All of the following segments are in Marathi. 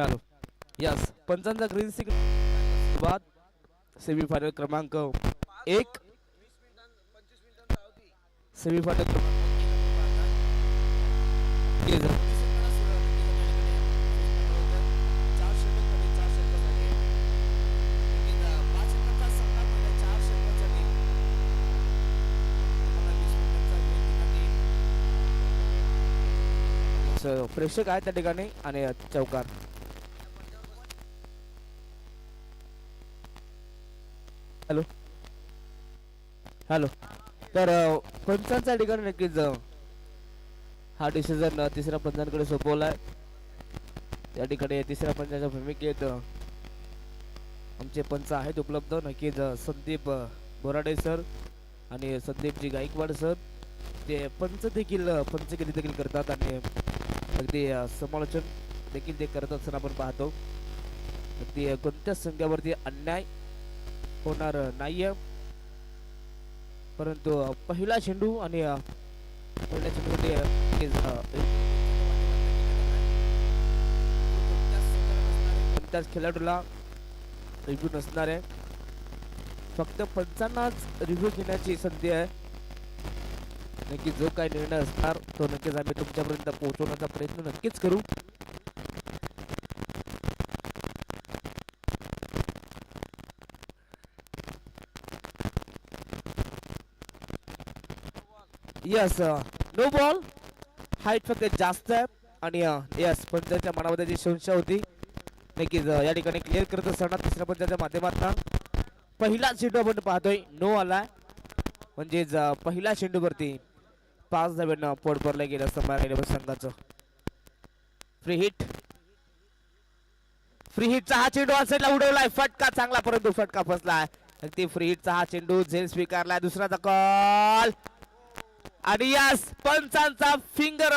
हॅलो. यस, पंचांचा ग्रीन सिग्नल बाद सेमीफायनल क्रमांक 1. सेमीफायनल क्रमांक प्रेक्षक आहे त्या ठिकाणी आणि चौकार. Hello hello. तर पंचांच्या ठिकाणी नक्कीच हा डिसिजन तिसऱ्या पंचांकडे सोपवलाय. त्या ठिकाणी तिसऱ्या पंचाच्या भूमिकेत आमचे पंच आहेत उपलब्ध. नक्कीच संदीप बोराडे सर आणि संदीपजी गायकवाड सर ते पंचगिरी देखील करतात आणि अगदी समालोचन देखील ते करत असताना आपण पाहतो. अगदी कोणत्याच संघावरती अन्याय होणार नाहीये. परंतु पहिला चेंडू आणि पहिल्या चेंडूमध्ये कोणत्याच खेळाडूला रिव्ह्यू नसणार आहे. फक्त पंचांनाच रिव्ह्यू घेण्याची संधी आहे. नक्की जो काही निर्णय असणार तो नक्कीच आम्ही तुमच्यापर्यंत पोहोचवण्याचा प्रयत्न नक्कीच करू. Yes, no ball. हाईट फक्त जास्त आहे आणि यस पंचांच्या मनामध्ये जी संशय होती नक्कीच या ठिकाणी क्लिअर करत असताना तिसऱ्या पंचाच्या माध्यमातून पहिला चेंडू आपण पाहतोय नो आला. म्हणजेच पहिल्या चेंडूवरती 5 धाब्यांना पोट भरलं गेलं समार संघाचं. फ्री हिटचा हा चेंडू ऑनसाइडला उडवलाय. फटका चांगला परंतु फटका फसलाय. अगदी फ्री हिटचा हा चेंडू झेल स्वीकारलाय. दुसरा कॉल आणि यस पंचांचा फिंगर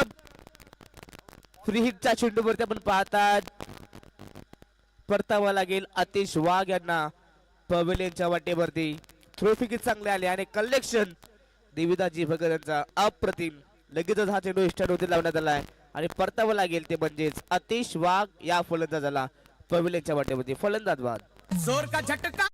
फ्री हिटच्या चेंडूवरती आपण पाहतात परतावा लागेल आतिश वाघ यांना पवेलियनच्या वाटेवरती. थ्रो किक चांगले आले आणि कलेक्शन देविदाजी भगत यांचा अप्रतिम. लगेचच हा चेंडू स्टँडवरती लावण्यात आलाय आणि परतावा लागेल ते म्हणजेच आतिश वाघ या फलंदाजाला पवेलियनच्या वाटेवरती. फलंदाज बाद. जोर का झटका.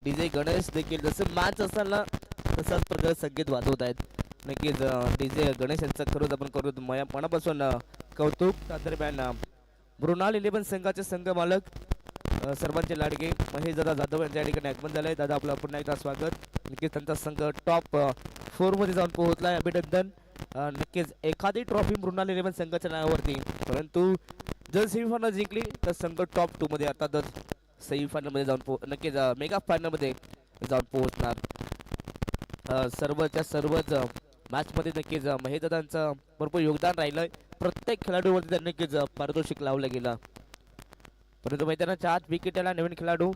डीजे गणेश देखील जसं मॅच असताना तसाच प्रकारे संगीत वाजवत आहेत. नक्कीच डीजे गणेश यांचं खरंच आपण करू मनापासून कौतुक. त्या दरम्यान मृणाल 11 संघाचे संघ मालक सर्वांचे लाडके महेश दादा जाधव यांच्या ठिकाणी आगमन झालंय. दादा आपलं पुन्हा एकदा स्वागत. नक्कीच त्यांचा संघ टॉप 4 मध्ये जाऊन पोहोचलाय. अभिनंदन. नक्कीच एखादी ट्रॉफी मृणाल 11 संघाच्या नावावरती. परंतु जर सेमीफायनल जिंकली तर संघ टॉप 2 मध्ये अर्थातच सेमीफायनल मध्ये जाऊन नक्कीच मेगा फायनल मध्ये जाऊन पोहोचणार. सर्वच मॅच मध्ये नक्कीच महेश दादांचं भरपूर योगदान राहिलंय. प्रत्येक खेळाडूवरती त्यांनी नक्कीच पारितोषिक लावलं गेलं. परंतु मैदानाच्या 8 विकेटला नवीन खेळाडू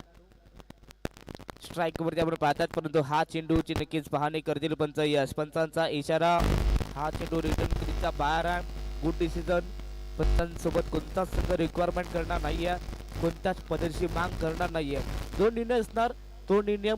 स्ट्राईक वरती आपण पाहतात. परंतु हा चेंडूची नक्कीच पाहणी करतील पंच. यस पंचांचा इशारा. हा चेंडू रिटर्न क्रीजचा बाहेर आहे. Good decision. पंचांसोबत कोणताच संघ रिक्वायरमेंट करणार नाहीये. कोणत्याच पद्धतीची माग करणार नाहीये. जो निर्णय असणार तो निर्णय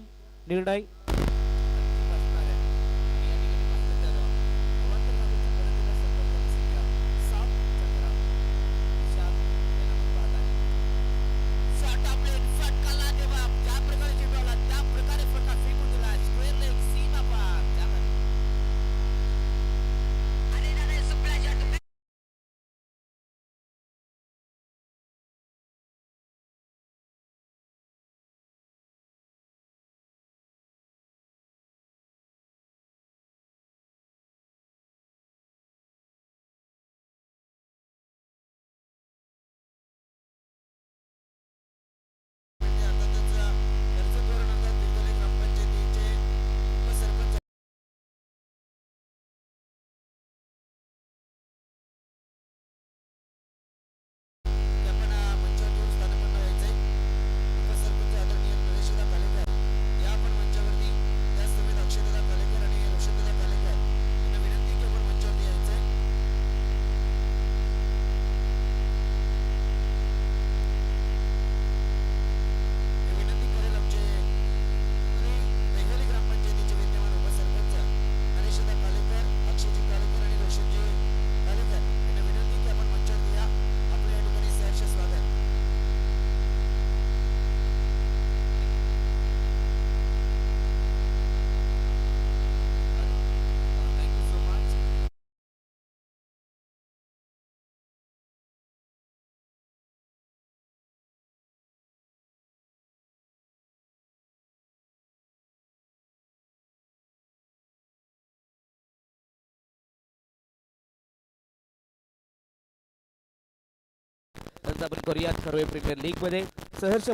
चर्चा आपण करूया खरवे प्रीमियर लीग मध्ये सहर्ष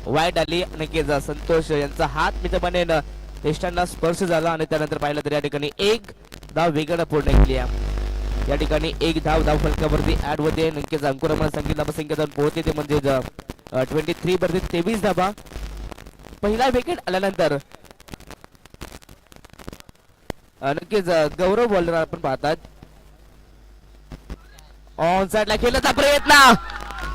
वाईट आली. नक्कीच संतोष यांचा हात मित्रपणे यष्टांना स्पर्श झाला आणि त्यानंतर पाहिलं तर या ठिकाणी एक धाव वेगानं पूर्ण केली आहे. या ठिकाणी एक धाव फलकावरती ऍड होते. नक्कीच अंकुरमान संगीत संख्या पोहोचते ते म्हणजे 23 वरती 23 धावा. पहिला विकेट आल्यानंतर नक्कीच गौरव बॉलर आपण पाहतात ऑन साइडला खेळण्याचा प्रयत्न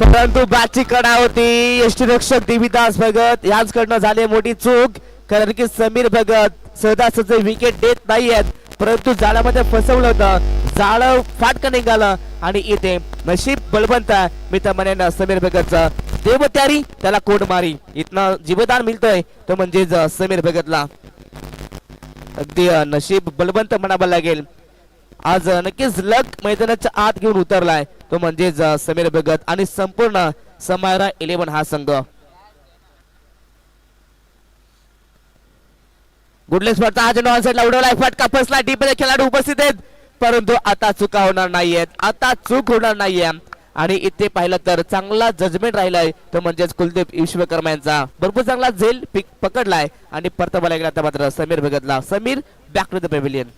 परंतु बॅटची कडा होती. यष्टीरक्षक देवीदास भगत यांच्याकडनं झाले मोठी चूक कारण की समीर भगत सहजासहजी विकेट देत नाहीयेत परंतु जाळ्यामध्ये फसवलं होतं. जाळं फाटकन निघालं आणि इथे नशीब बलवंत मित्र म्हणेन समीर भगतचं देवत्यारी त्याला कोड मारी इथनं जीवदान मिळतोय तो म्हणजेच समीर भगतला. अगदी नशीब बलवंत म्हणावं लागेल. आज नक्कीच लक मैदानाच्या आत घेऊन उतरलाय तो म्हणजेच समीर भगत आणि संपूर्ण समायरा 11 हा संघ. गुडलेस फटका हा चेंडू ऑन साइडला उडवलाय. फटका फसला. डीप मध्ये खेळाडू उपस्थित आहेत परंतु आता चुका होणार नाहीयेत. आता चूक होणार नाहीये. आणि इथे पाहिलं तर चांगला जजमेंट राहिलाय तो म्हणजेच कुलदीप विश्वकर्मा यांचा भरपूर चांगला झेल पिक पकडलाय आणि परत गेला आता मात्र समीर भगतला. Sameer back to the pavilion.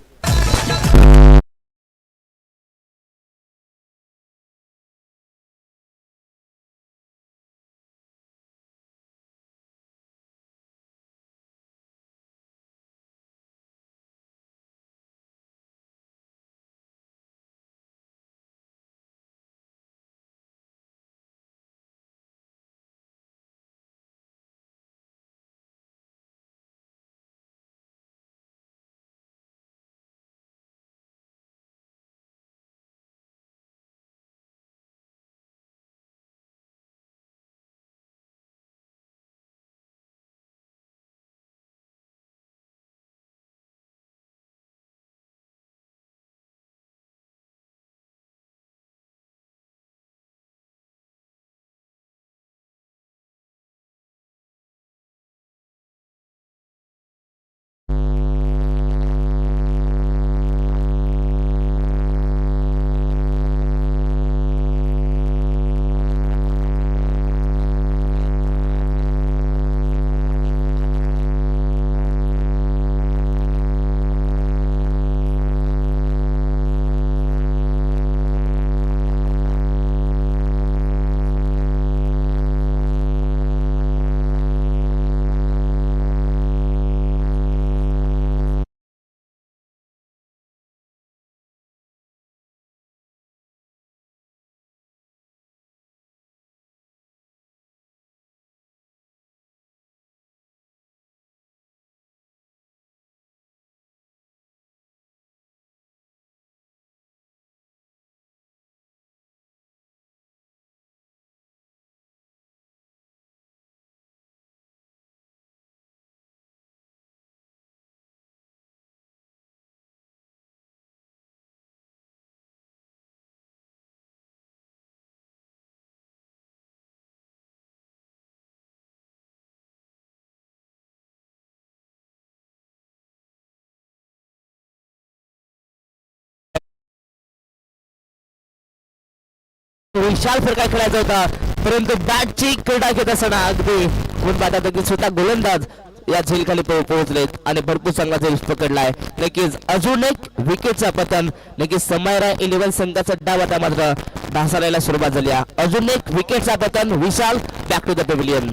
विशाल फरक खेळायचा होता परंतु बॅटची क्रीडा घेत असताना अगदी कोण पाहतात अगदी स्वतः गोलंदाज या झेल खाली पोहोचलेत आणि भरपूर चांगला झेल पकडलाय. नक्कीच अजून एक विकेटचा पतन. नक्कीच समायरा 11 संघाचा डाव आता मात्र ढासळायला सुरुवात झाली आहे. अजून एक विकेटचा पतन. विशाल बॅक टू द पॅव्हिलियन.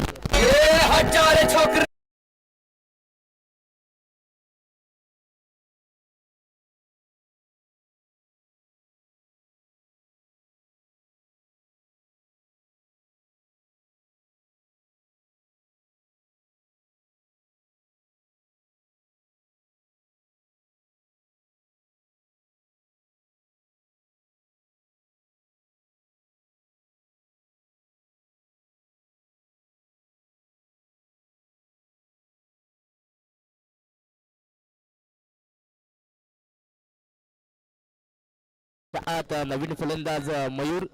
आता नवीन फलंदाज मयूर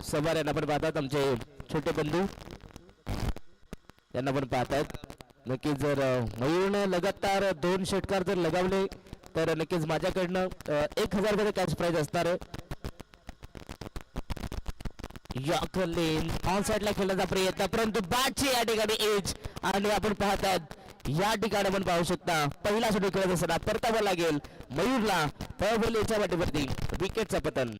सवार यांना पण पाहतात. आमचे छोटे बंधू यांना पण पाहतात. नक्कीच जर मयूरने लगातार 2 षटकार जर लगावले तर नक्कीच माझ्याकडनं 1000 रुपये कॅश प्राइज असणार आहे. यॉर्करलेन ऑन साइडला खेळण्याचा प्रयत्न परंतु बॅटची या ठिकाणी एज आणि आपण पाहतात या ठिकाणी आपण पाहू शकता पहिला सुरू खेळत असताना परतावा लागेल मयूरला. पवलेच्या वाटेवरती विकेटचा पतन.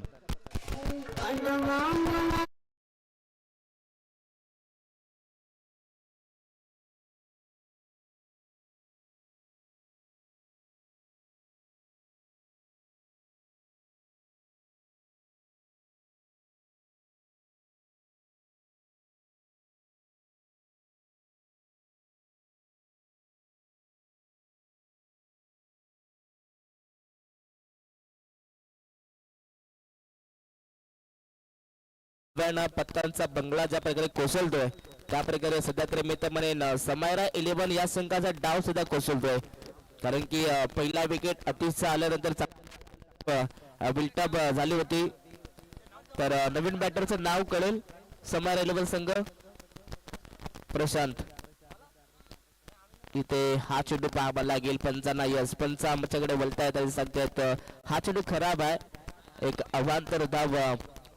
पत्तांचा बंगला ज्या प्रकारे कोसळतोय त्या प्रकारे सध्या तरी मी तर म्हणेन समायरा 11 या संघाचा डाव सुद्धा कोसळतोय. कारण की पहिला विकेट अतिशय आल्यानंतर बिल्टअप झाली होती. तर नवीन बॅटरचं नाव कळेल. समायरा 11 संघ प्रशांत. इथे हा चेंडू पाहावा लागेल. पंचांना यस पंच आमच्याकडे बोलतायत आणि सांगतायत हा चेंडू खराब आहे. एक अवांतर धाव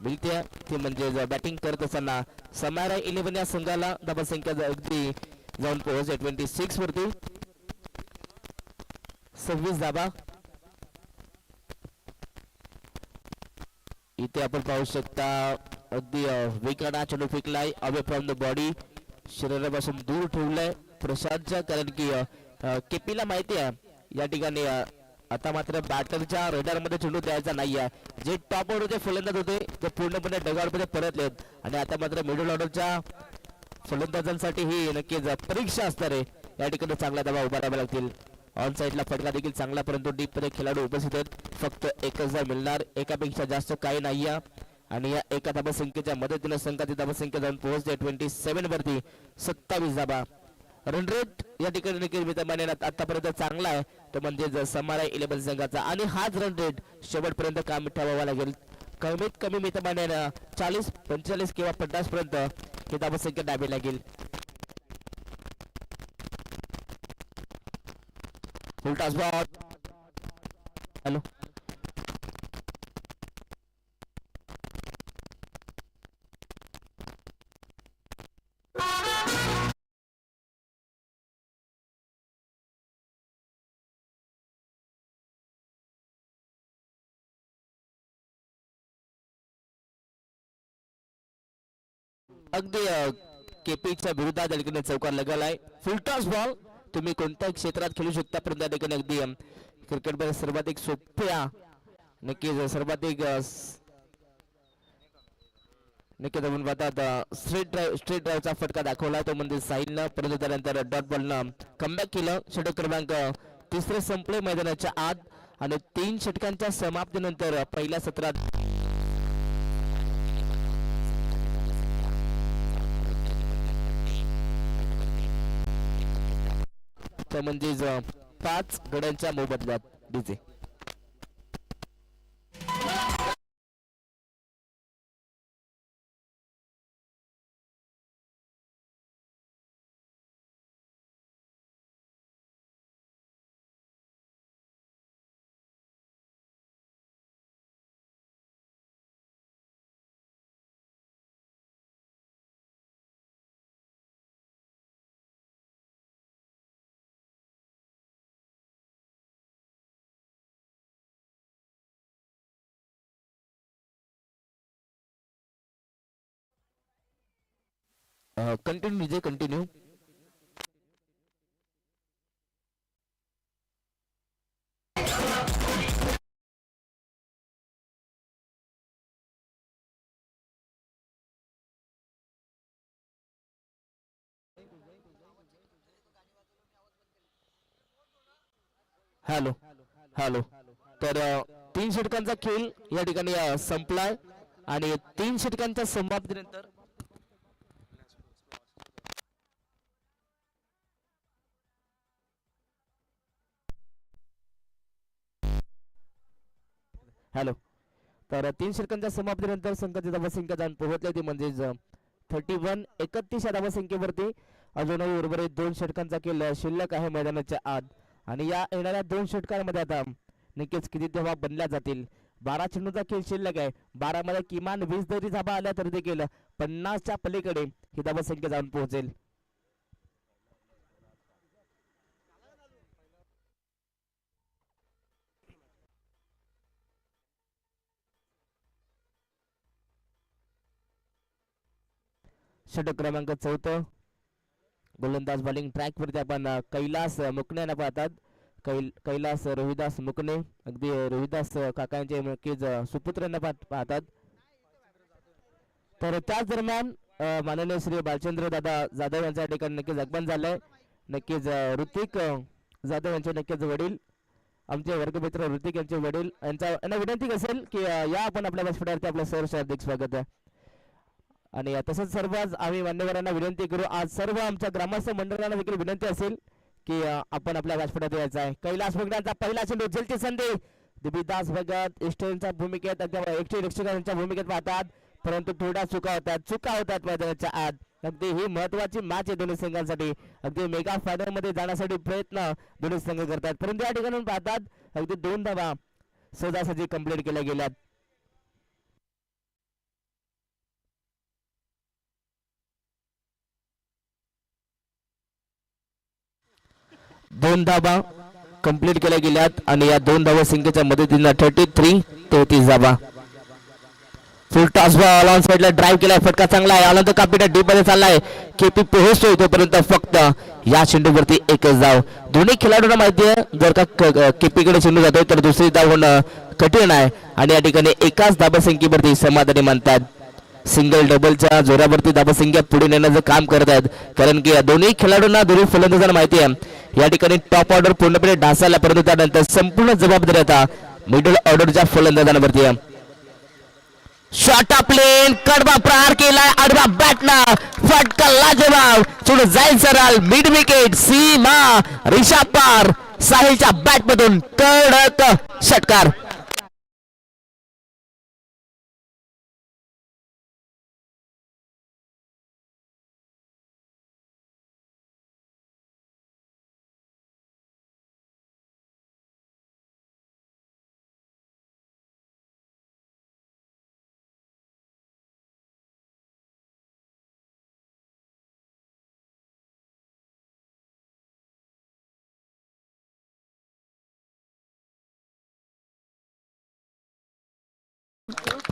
मिळते ती म्हणजे बॅटिंग करत असताना समारा 11 या संघाला धावसंख्या अगदी जाऊन पोहोचते 26 वरती. 26 धावा. इथे आपण पाहू शकता अगदी वेगाने चेंडू फेकलाय अवे फ्रॉम द बॉडी, शरीरापासून दूर ठेवलाय प्रशांतच्या, कारण की केपीला माहिती आहे या ठिकाणी आता मात्र बॅटरच्या रेडर मध्ये चेंडू द्यायचा नाहीये. जे टॉप ऑर्डरचे फलंदाज होते ते पूर्णपणे डगआउट मध्ये परतलेत आणि आता मात्र मिडल ऑर्डरच्या फलंदाजांसाठी ही नक्कीच परीक्षा असणार आहे. या ठिकाणी चांगला धावा उभारावे लागतील. ऑन साइडला फटका देखील चांगला, परंतु डीप मध्ये खेळाडू उपस्थित आहेत. फक्त एकच धाव मिळणार, एकापेक्षा जास्त काही नाहीये आणि या एका धावसंख्येच्या मदतीने संघाची धावसंख्या जाऊन पोहोचते 27 वरती. 27 धावा. रन रेट या ठिकाणी नक्कीच आतापर्यंत चांगला आहे तो म्हणजे समारा 11 संघाचा आणि हाच रन रेट शेवटपर्यंत काम ठेवावा लागेल. कमीत कमी मितमान्यानं 40, 45 किंवा 50 पर्यंत ही धावसंख्या द्यावी लागेल. उलटा बॉल. हॅलो अगदी केपीच्या विरोधात या ठिकाणी चौकार लगालाय. Full toss ball. तुम्ही कोणत्या क्षेत्रात खेळू शकता, परंतु या ठिकाणी अगदी क्रिकेटमध्ये सर्वाधिक सोप्या नक्कीच सर्वाधिक नक्कीच आपण पाहतात स्ट्रेट ड्राईव्हचा फटका दाखवला तो म्हणजे साहिलनं, परंतु त्यानंतर डॉट बॉलनं कमबॅक केलं. षटक क्रमांक 3 संपले मैदानाच्या आत आणि 3 षटकांच्या समाप्तीनंतर पहिल्या सत्रात म्हणजेच 5 गड्यांच्या मोबदल्यात डीजे. कंटिन्यू विजय कंटिन्यू. Hello hello. तर 3 षटकांचा खेळ या ठिकाणी संपलाय आणि 3 षटकांच्या समाप्तीनंतर हॅलो. तर 3 षटकांच्या समाप्तीनंतर संघाची धावसंख्या जाऊन पोहोचली ती म्हणजेच 31 या धावसंख्येवरती. अजूनही उर्वरित 2 षटकांचा खेळ शिल्लक आहे मैदानाच्या आत आणि या येणाऱ्या 2 षटकांमध्ये आता नक्कीच किती धावा बनल्या जातील. 12 चेंडूचा खेळ शिल्लक आहे. 12 मध्ये किमान 20 जरी धावा आल्या तरी देखील 50च्या पलीकडे ही धावसंख्या जाऊन पोहोचेल. षटक क्रमांक 4 गोलंदाज बॉलिंग ट्रॅक वरती आपण कैलास मुकणे यांना पाहतात. कैलास रोहिदास मुकणे, अगदी रोहिदास काकांचे नक्कीच सुपुत्रांना पाहतात. तर त्याच दरम्यान माननीय श्री बालचंद्र दादा जाधव यांच्या ठिकाणी नक्कीच आगमन झालंय. नक्कीच ऋतिक जाधव यांचे नक्कीच वडील, आमचे वर्गमित्र ऋतिक यांचे वडील यांना विनंती असेल की या आपण आपल्या व्यासपीठावरती आपलं सहर्ष हार्दिक स्वागत आहे. आणि तसंच सर्व आम्ही मान्यवरांना विनंती करू, आज सर्व आमच्या ग्रामस्थ मंडळांना देखील विनंती असेल की आपण आपल्या व्यासपीठात यायचं आहे. कैलास भगतांचा पहिला चेंडू झेलची संधी. दिबीदास भगत इस्टर्नच्या भूमिकेत एकटे रक्षकांच्या भूमिकेत पाहतात, परंतु थोड्या चुका होतात मैदानाच्या आत. अगदी ही महत्वाची मॅच आहे दोन्ही संघांसाठी. अगदी मेगा फायनल मध्ये जाण्यासाठी प्रयत्न दोन्ही संघ करतात, परंतु या ठिकाणी पाहतात अगदी 2 धावा सहजासहजी कंप्लीट केल्या गेल्यात. 2 धाबा कंप्लीट केल्या गेल्यात आणि या 2 धावा संख्येच्या मदतीने 33 धाबा. फुल टॉस बॉल ऑन साइडला ड्राइव्ह केलाय, फटका चांगला आहे. आनंद कापीटा डीप मध्ये चाललाय. केपी पोहोचतोय तोपर्यंत फक्त या चेंडूवरती एकच धाव. दोन्ही खेळाडूंना माहिती आहे जर का केपी कडे चेंडू जातोय तर दुसरी धाव होणं कठीण आहे आणि या ठिकाणी एकाच धाबासंख्येवरती समाधानी मानतात. सिंगल डबलच्या जोरावरती धाबासंख्या पुढे नेण्याचं काम करत आहेत कारण की या दोन्ही खेळाडूंना दोन्ही फलंदाजांना माहिती आहे या ठिकाणी टॉप ऑर्डर पूर्णपणे ढासायला, परंतु त्यानंतर संपूर्ण जबाबदारी आता मिडल ऑर्डरच्या फलंदाजांवरती आहे. शॉट प्लेन कडवा प्रहार केलाय आडवा बॅटला, फटका लाजवाब, चेंडू जाईल सरळ मिड विकेट, सीमा रिषा पार, साहिलच्या बॅट मधून कडक षटकार.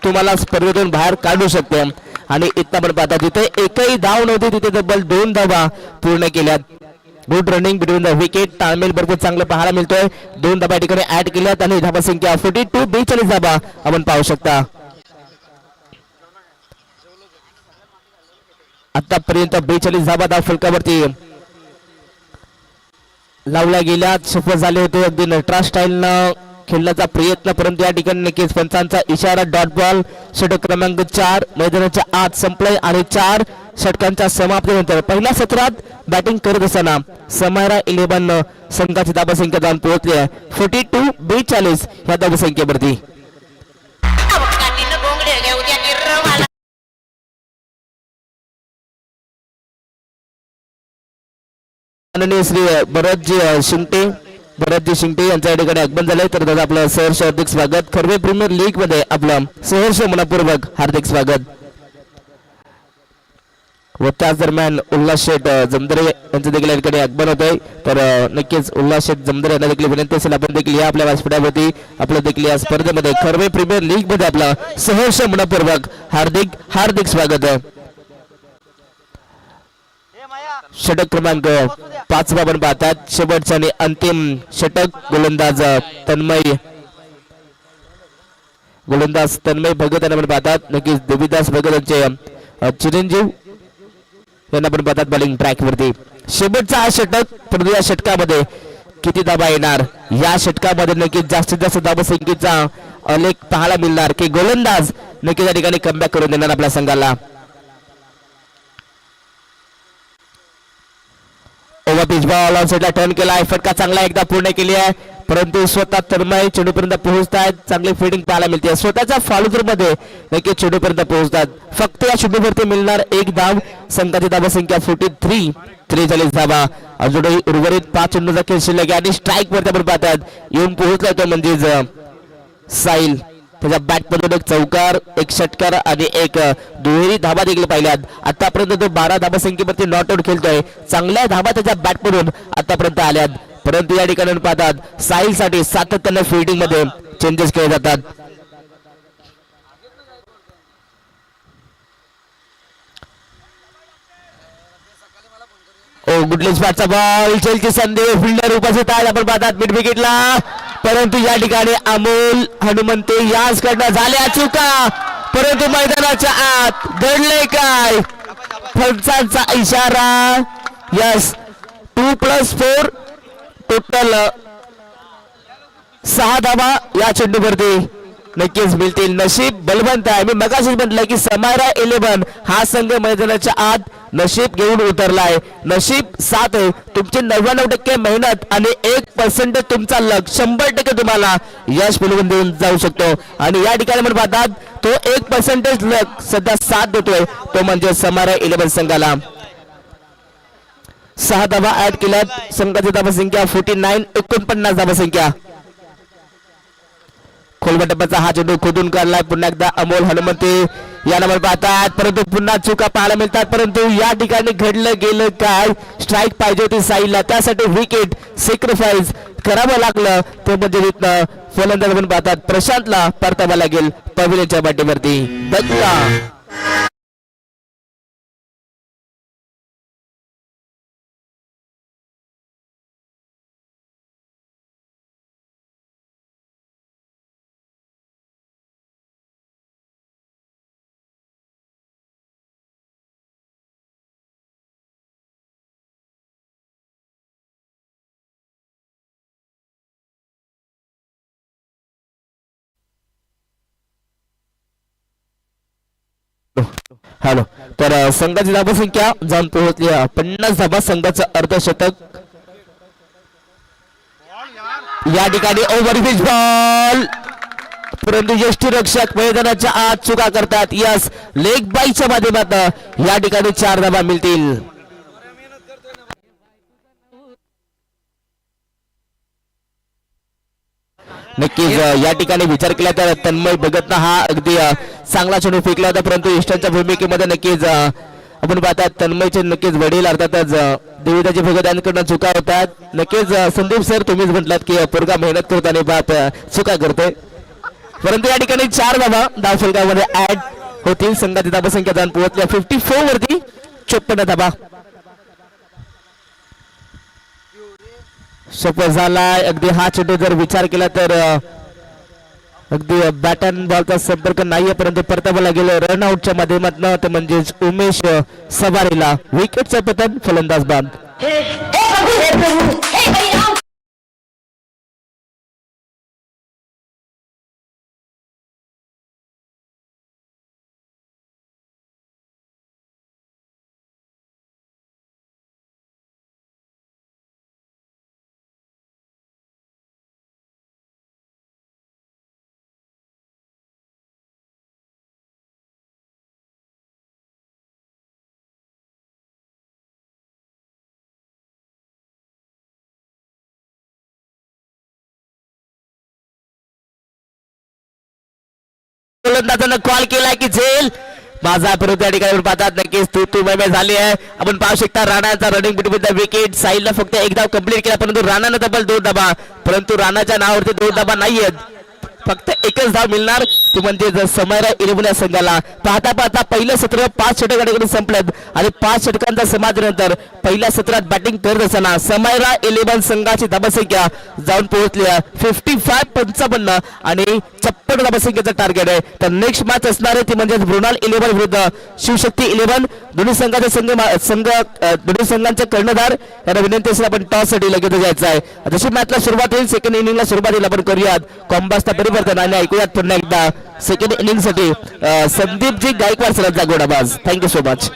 तुम्हाला स्पर्धेतून बाहेर काढू शकते आणि इथं पण पाहता जिथे एकही धाव नव्हती तिथे तब्बल 2 धावा पूर्ण केल्यात. Good running between the wicket, ताळमेळ भरपूर चांगलं पाहायला मिळतोय. 2 धाबा ठिकाणी ऍड केल्यात आणि धाबा संख्या 42 धाबा आपण पाहू शकता. आतापर्यंत 42 धाबा धाव फलकावरती लावल्या गेल्या, सफल झाले होते. अगदी नटरा स्टाईलनं खेळण्याचा प्रयत्न, परंतु या ठिकाणी नक्कीच पंचांचा इशारा डॉट बॉल. षटक क्रमांक 4 मैदानाच्या आत संपलाय आणि 4 षटकांच्या समाप्तीनंतर पहिल्या सत्रात बॅटिंग करत असताना समायरा 11 संघाची धावसंख्या जाऊन पोहोचली आहे 42 या धावसंख्येवरती. माननीय श्री भरतजी शिंगटे यांच्या या ठिकाणी आगमन झालंय तर दादा आपलं सहर्ष हार्दिक स्वागत. खरवे प्रीमियर लीग मध्ये आपलं सहर्ष मनपूर्वक हार्दिक स्वागत. व त्याच दरम्यान उल्हास शेठ जमदरे यांचं देखील या ठिकाणी आगमन होत आहे तर नक्कीच उल्हास शेठ जमदरे यांना देखील विनंती असेल आपण देखील या आपल्या व्यासपीठावरती आपलं देखील या स्पर्धेमध्ये खरवे प्रीमियर लीग मध्ये आपलं सहर्ष मनपूर्वक हार्दिक स्वागत आहे. षटक क्रमांक 5 आपण पाहतात, शेवटचा आणि अंतिम षटक. गोलंदाज तन्मय भगत यांना आपण पाहतात. नक्कीच देवीदास भगत यांचे चिरंजीव यांना आपण पाहतात बॉलिंग ट्रॅक वरती. शेवटचा हा षटक, परंतु या षटकामध्ये किती धाबा येणार, या षटकामध्ये नक्कीच जास्तीत जास्त धाबा संख्येचा अलेख पाहायला मिळणार की गोलंदाज नक्कीच या ठिकाणी कमबॅक करून देणार आपल्या संघाला. ओव्हर पिच बॉल ऑन साइडला टर्न केलाय, फटका चांगला एकदा पूर्ण केली आहे, परंतु स्वतः तन्मय चेंडूपर्यंत पोहोचतात. चांगली फिल्डिंग पाहायला मिळते स्वतःच्या फॉलोथ्रू मध्ये नक्कीच चेंडूपर्यंत पोहोचतात. फक्त या चेंडूवरती मिळणार एक धाव. संघाची धावा संख्या 43 धावा. अजूनही उर्वरित 5 चेंडूचा खेळ शिल्लक आणि स्ट्राईक वरती आपण पाहतात येऊन पोहोचलाय तो म्हणजेच साहिल. त्याच्या बॅट मधून एक चौकार, एक षटकार आणि एक दुहेरी धाबा देखील पाहिल्यात. आतापर्यंत तो 12 धाबा संख्येवरती नॉट आउट खेळतोय. चांगल्या धाबा त्याच्या बॅट मधून आतापर्यंत आल्यात, परंतु या ठिकाणी पाहतात साहिल साठी सातत्याने फिल्डिंग मध्ये चेंजेस केले जातात. गुडलेस बॅटचा बॉल, चेलची संधी, फिल्डर उपस्थित आहे आपण पाहतात मिड विकेटला, परंतु या ठिकाणी अमोल हनुमंते याच कडनं झाल्या चुका, परंतु मैदानाच्या आत घडले काय, पंचांचा इशारा. यस 2+4 टोटल 6 धावा या चेंडूवरती नक्कीच मिळतील. नशीब बलवंत आहे. मी मगाशीच म्हटलं की समायरा 11 हा संघ मैदानाच्या आत नशीब घेऊन उतरलाय. नशीब साथ आहे, तुमची 99% मेहनत आणि 1% तुमचा लक 100% तुम्हाला यश मिळवून देऊन जाऊ शकतो. आणि या ठिकाणी आपण पाहतात तो 1% लक सध्या साथ देतोय, तो म्हणजे समायरा 11 संघाला. 6 धावा ऍड केल्यात. संघाची धावा संख्या 49 धावा संख्या. खोलवा टप्प्याचा हा चेंडू खोदून काढलाय पुन्हा एकदा अमोल हनुमंते या नंबर पाहतात परंतु पुन्हा चुका पाहायला मिळतात परंतु या ठिकाणी घडलं गेलं काय स्ट्राईक पाहिजे होती साईडला त्यासाठी विकेट सॅक्रिफाईस करावं लागलं ते म्हणजे तिथनं फलंदाज पण पाहतात प्रशांतला परतावा लागेल पवेलियनच्या पाठीवरती दत्ता हॅलो तर संघाची धाबसंख्या जाऊन पोहोचली 50 धाबा संघाचं अर्धशतक या ठिकाणी ओव्हरपिच बॉल परंतु यष्टीरक्षक मैदानाच्या आत चुका करतात यस लेग बाईच्या माध्यमातून या ठिकाणी 4 धाबा मिळतील नक्कीच या ठिकाणी विचार केला तर तन्मय बघत ना हा अगदी चांगला चेंडू फेकला होता परंतु इष्टांच्या भूमिकेमध्ये नक्कीच आपण पाहतात तन्मयचे नक्कीच वडील अर्थातच देविदाजी भगत यांकडनं चुका होतात नक्कीच संदीप सर तुम्हीच म्हटलात की पोरगा मेहनत करतो आणि बाप चुका करतोय परंतु या ठिकाणी 4 धाबा धाव फलकामध्ये ऍड होतील संघाची धाबसंख्या जाऊन पोहोचल्या 54 वरती 54 धाबा सफल झालाय अगदी हा चेंडू जर विचार केला तर अगदी बॅट अँड बॉलचा संपर्क नाहीये परंतु परतावा लागेल रनआउटच्या माध्यमातून ते म्हणजेच उमेश सवारीला विकेटचं पतन फलंदाज बाद गोलंदाजानं कॉल केलाय की झेल माझा परत या ठिकाणी पाहतात नक्कीच तू मैमे झाली आहे आपण पाहू शकता राणाचा रनिंग बिटवीन द विकेट साईडला फक्त एक धाव कंप्लीट केला परंतु राणानं तब्बल 2 धाबा परंतु राणाच्या नावावरती 2 धाबा नाहीयेत फक्त एकच धाव मिळणार ती म्हणजे समयरा 11 या संघाला पाहता पाहता पहिलं सत्र 5 षटकांकडून संपलं आणि 5 षटकांच्या समाप्तीनंतर पहिल्या सत्रात बॅटिंग करत असताना समयरा 11 संघाची धाबसंख्या जाऊन पोहोचली 55 आणि 56 धाबसंख्येचं टार्गेट आहे तर नेक्स्ट मॅच असणार आहे ती म्हणजे मृणाल 11 विरुद्ध शिवशक्ती 11 दोन्ही संघाचे दोन्ही संघांचे कर्णधार यांना विनंती असेल आपण टॉस साठी लगेच जायचं आहे जशी मॅचला सुरुवात होईल सेकंड इनिंगला सुरुवातीला आपण करूयात कॉम्बासचा परिवर्तन आणि ऐकूयात पुन्हा एकदा सेकंड इनिंग साठी संदीपजी गायकवाड सरांचा गोडाबाज थँक्यू सो मच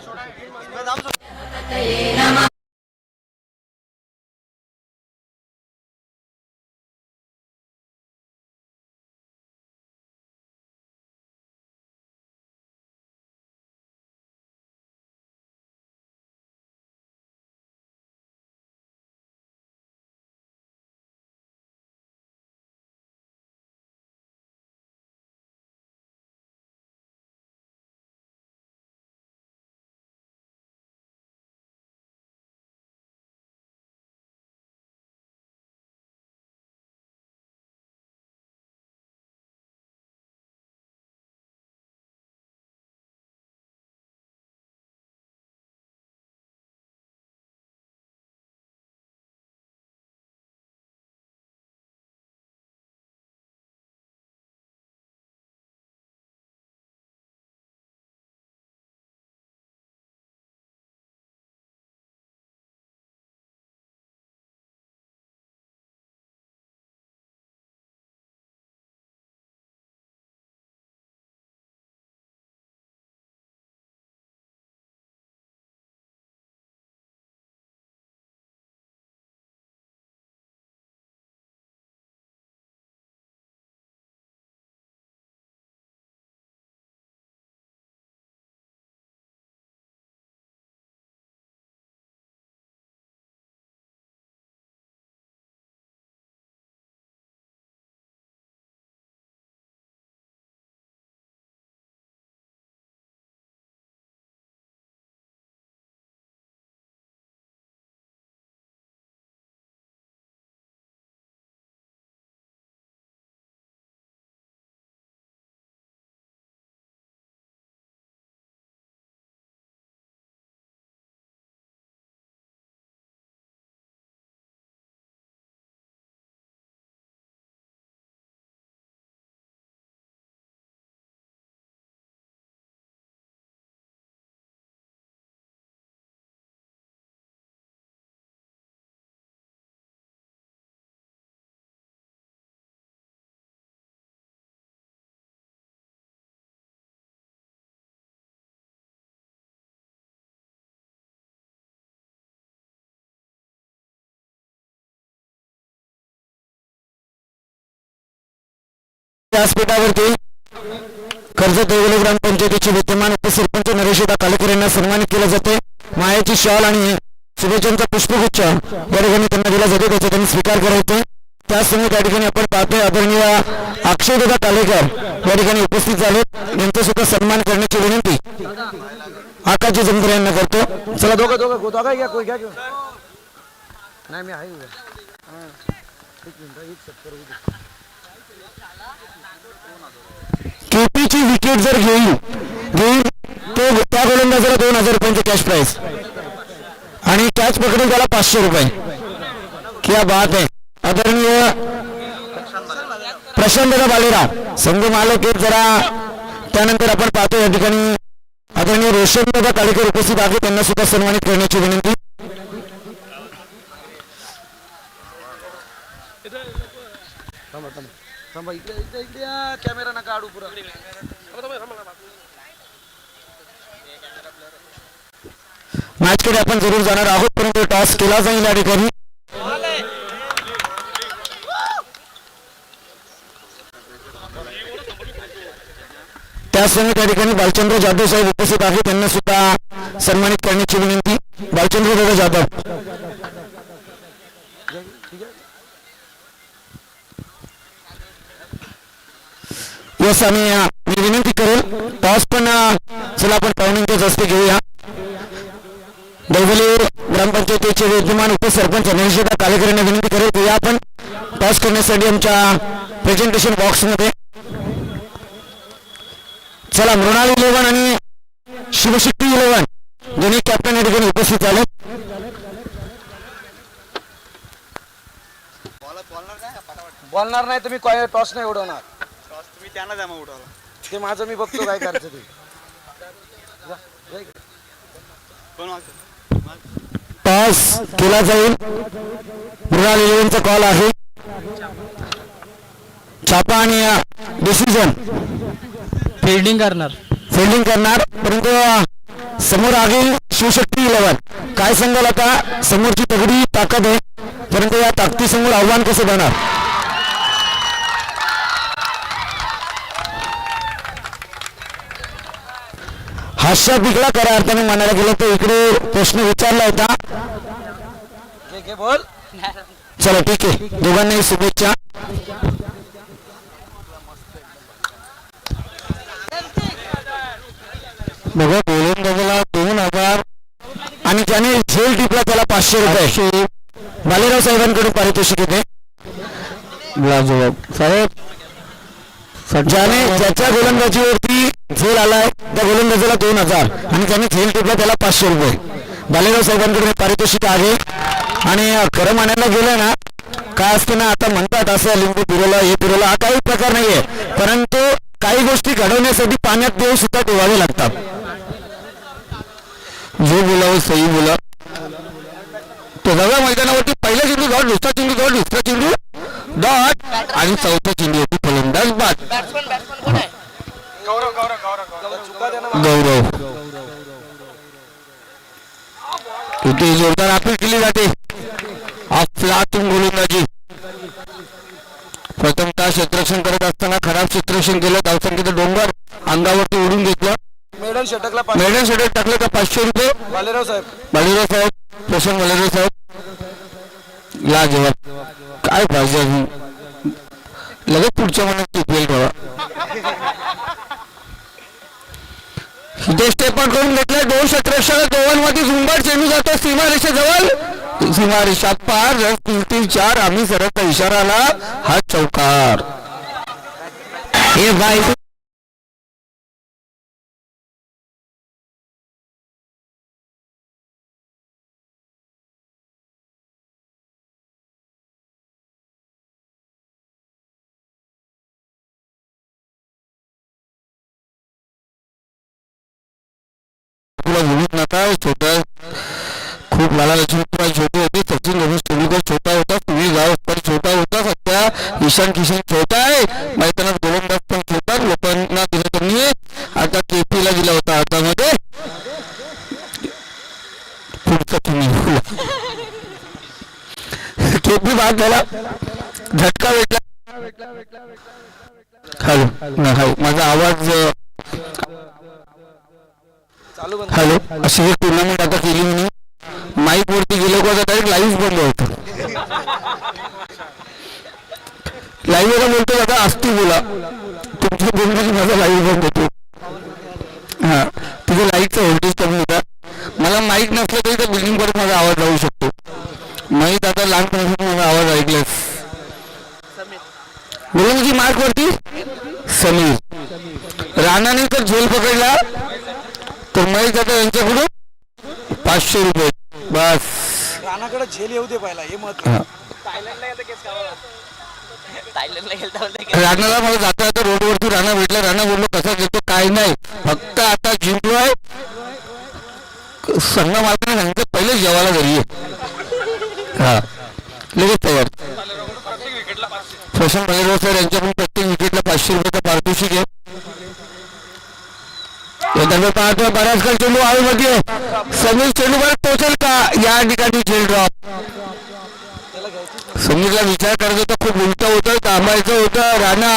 व्यासपीठावरती कर्जत देवले ग्रामपंचायतीचे विद्यमान उपसरपंच नरेशदा कालेकर यांना सन्मानित केलं जाते. मायाची शॉल आणि शुभेच्छांचा पुष्पगुच्छ या ठिकाणी त्यांना दिला जातो, त्याचा त्यांनी स्वीकार करायचा. त्याचसमोर त्या ठिकाणी आपण पाहतोय आदरणीय अक्षयदादा कालेकर या ठिकाणी उपस्थित झालेत. यांचा सुद्धा सन्मान करण्याची विनंती आकाशजी जमकर यांना करतो. चला दोघं घ्या कोई घ्या नाही मी आहे केपीची विकेट जर घेईल तो त्या गोलंदाजाला 2000 रुपयांचे कॅश प्राइस आणि कॅच पकडून त्याला 500 रुपये. क्या बात आहे. आदरणीय प्रशांतदा बालेराव संघ मालक एक जरा त्यानंतर आपण पाहतो या ठिकाणी आदरणीय रोशनदादा कालेकर उपस्थित आहे, त्यांना सुद्धा सन्मानित करण्याची विनंती. कॅमेरा नका काढू पुरा. मॅचकडे आपण जरूर जाणार आहोत, परंतु टॉस केला जाईल या ठिकाणी. त्याचसमोर त्या ठिकाणी बालचंद्र जाधव साहेब उपस्थित आहेत, त्यांना सुद्धा सन्मानित करण्याची विनंती. बालचंद्र दादा जाधव यस आणि मी विनंती करेल टॉस पण चला आपण पाहुण्यांच्या जास्त घेऊया. दैवली ग्रामपंचायतीचे विद्यमान उपसरपंच नरेशदा कालेकर यांना विनंती करेल की या आपण टॉस करण्यासाठी आमच्या प्रेझेंटेशन बॉक्समध्ये. चला मृणाल 11 आणि शिवशक्ती 11 दोन्ही कॅप्टन या ठिकाणी उपस्थित झाले. बोलणार नाही तुम्ही टॉस नाही उडवणार, तुम्ही त्यांना द्या मग उडवला ते माझं मी बघतो काय करायचं ते. टॉस केला जाईल. मृणाल 11चा कॉल आहे. छापा आणि डिसिजन फिल्डिंग करणार परंतु समोर आहे शिवशक्ती 11. काय सांगाल आता, समोरची तगडी ताकद आहे, परंतु या ताकदीसमोर आव्हान कसं देणार. हास्य बिगडा खऱ्या अर्थाने म्हणायला गेलं तर इकडे प्रश्न विचारला होता. बोल चला ठीक आहे, दोघांनाही शुभेच्छा. बघा गोलंदाजाला 2000 आणि त्याने झेल टिपला त्याला 500 रुपये बालेराव साहेबांकडून पारितोषिक येते. साहेब ज्याने ज्याच्या गोलंदाजीवरती झेल आलाय त्या गोलंदाजाला 2000 आणि त्याने झेल टिपला त्याला 500 रुपये बालेराव साहेबांकडून पारितोषिक आहे. आणि खरं म्हणायला गेलं ना काय असते ना, आता म्हणतात असं लिंबू पिरवलं हे पिरवलं, हा काही प्रकार नाहीये, परंतु काही गोष्टी घडवण्यासाठी पाण्यात देव सुद्धा ठेवावे लागतात. जो बोलावं सही बोला. तो सगळ्या मैदानावरती पहिला चेंडू डॉट, दुसरा चेंडू डॉट, दुसरा चेंडू डॉट आणि चौथा चेंडू होती फलंदाज बाद. गौरव तिथे जोरदार अपील केली जाते. अफलातून गोलंदाजी. प्रथमतः क्षेत्ररक्षण करत असताना खराब क्षेत्ररक्षण केलं, धावसंख्येचं डोंगर अंगावरती उडून घेतलं. मेडन षटक टाकलं का 500 रुपये. बालेराव साहेब प्रशांत बालेराव साहेब लाजवाब. काय पाहिजे लगेच पुढच्या मनात टिपेल ठेवा. स्टेपन करून घेतलं. 2 क्षेत्ररक्षक दोघांमध्ये झुंबाड चेंडू जातो सीमारेषेजवळ. सीमारेषा पार 3-4 आम्ही सरकता इशारा आला. हा चौकार. हे बाय बोलूच नका. छोटा खूप लाला लक्ष्मीबाई छोटी होती. सचिन रमेश तेंडुलकर छोटा होता. सुनील गावस्कर छोटा होता. सध्या ईशान किशन छोटा आहे. मैदानात गोलंदाज पण छोटा. लोकांना दिलं त्यांनी. आता केपीला दिला होता हातामध्ये. पुढचा तुम्ही केपी बाद झाला. झटका भेटला. हॅलो अशी एक टुर्नामेंट आता केली मी माईक वरती गेलो का डायरेक्ट लाईव्ह बंद होतं लाईव्ह वर बोलतो आता असती बोला तुमच्या बोलण्याची माझा लाईव्ह बंद होतो हा तिथे लाईटचा व्होल्टेज कमी होता मला माईक नसलं तरी त्या बिल्डिंग वर माझा आवाज जाऊ शकतो माहीत आता लहानपणापासून माझा आवाज ऐकलाच बोलून मार्क वरती समीर राणाने तर झोल पकडला तर माहीत आता यांच्याकडून 500 रुपये बस राणाकडे झेल येऊ दे पहिला हे मत राणाला मला जाता जाता रोडवरती राणा भेटला राणा बोललो कसा घेतो काय नाही फक्त आता जिंकलोय संघ मालकाने सांगितलं पहिले जेवायला घरी हा लगेच तयार फॅशन मलेर सर यांच्याकडून प्रत्येक विकेटला 500 रुपयाचा पारितोषिक आहे पाहतो बऱ्याच काळ चेंडू आळूमध्ये समीर चेंडू परत पोहोचेल का या ठिकाणी झेल ड्रॉप समीरला विचार करायचा होता खूप उलट होतं थांबायचं होतं राणा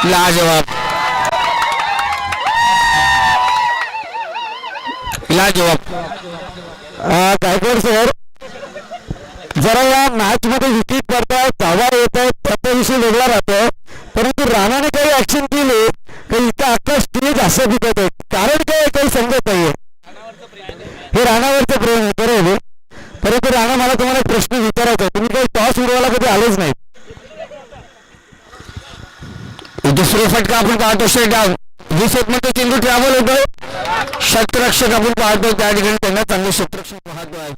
लाजवाब गायकवाड सर जरा या मॅच मध्ये विकेट पडतात धावा येत आहेत त्याचा विषय वेगळा राहतो परंतु राणाने काही ऍक्शन केली तर इथं अख्खा स्टेज असं दिसत आहे कारण काय काही समजत नाहीये हे राणावरचं प्रेम आहे बरोबर परंतु राणा मला तुम्हाला एक प्रश्न विचारायचा तुम्ही काही टॉस उडवायला कधी आलेच नाही दुसरे फटका आपण पाहतो शेटडाऊन 20 मध्ये चेंडू ट्रॅव्हल होतोय क्षेत्ररक्षक आपण पाहतो त्या ठिकाणी त्यांना चांगले क्षेत्ररक्षक पाहतो आहे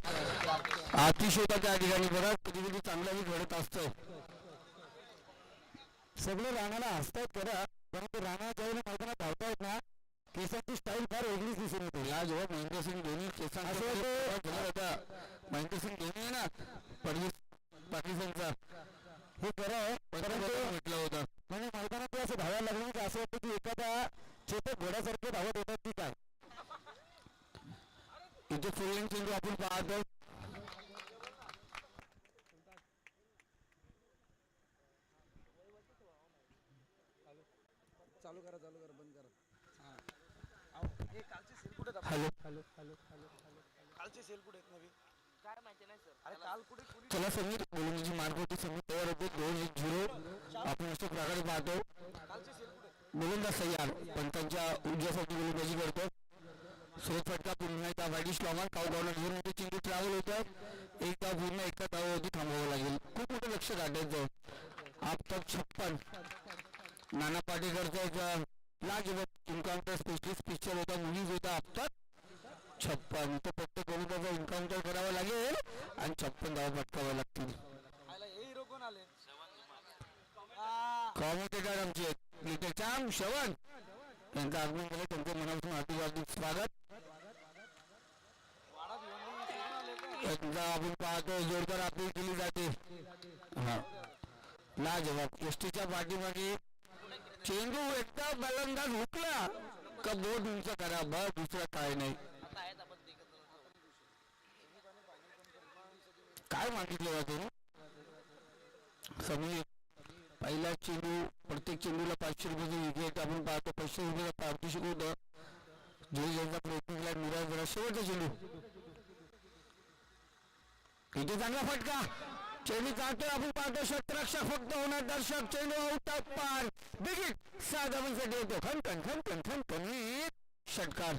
अतिशय होता त्या ठिकाणी बरं कधी कधी चांगलाही घडत असतं सगळे राणाला हसतायत करा परंतु राणा ज्यावेळेला मैदानात धावतायत ना केसांची स्टाईल फार वेगळीच दिसून येते या जेव्हा महेंद्रसिंग धोनी केसांचा होता महेंद्रसिंग धोनी आहे ना पाकिस्तानचा हे खरं म्हटलं होतं म्हणजे मैदानात असं धावायला लागलं की असं होतं की एखाद्या छोट्या घोड्यासारखे धावत होतात की काय इथे फुलिंग चेंडू आपण पाहतो चालू करा बंद करा हॅलो कालचे सेल कुठे आहेत नवी काय माहिती नाही सर अरे काल कुठे चला समीर बोलण्याची मार्ग होती समीर तयार होते 2-1-0 आपण अशा प्रकारे पाहतो गोलंदाज तयार पंचांच्या ऊर्जासाठी गोलंदाजी करतो सोबत फटका पूर्ण त्या वाईडिश लॉमान काउंटडाऊन घेऊन चेंडू ट्रॅव्हल होतं एक धाव पूर्ण एका धावावरती थांबावं लागेल खूप मोठं लक्ष काढायचं आफताब 56 नाना पाटेकरचा लाजवाब इन्काउंटर स्पेशलिस्ट पिक्चर होता मुलीज होता आफताब 56 तो प्रत्येक गोलंदाजा इन्काउंटर करावा लागेल आणि 56 धावा पटकाव्या लागतील कॉमेंटेटर आमचे लिटल चाम श्रवण त्यांचं आगमन झालं त्यांचं मनापासून हार्दिक स्वागत आपण पाहतो जोरदार अपील केली जाते हा लाजवाब एसटीच्या पाठीमागे चेंडू एकदा बलंदाज हुकला का बोट उंच करा बस दुसरा काय नाही काय मागितलं जातं समीर पहिला चेंडू प्रत्येक चेंडूला 500 रुपयाचं विकेट आपण पाहतो 500 रुपयाचा पारितोषिक होतं जो ज्यांचा प्रयत्न केला निराश झाला शेवटचा चेंडू इथे चांगला फटका चेंडू जातोय आपण पाहतो क्षेत्ररक्षक फक्त होणार दर्शक चेंडू आउट पार बिगिट 6 धावांसाठी होतो खनखन षटकार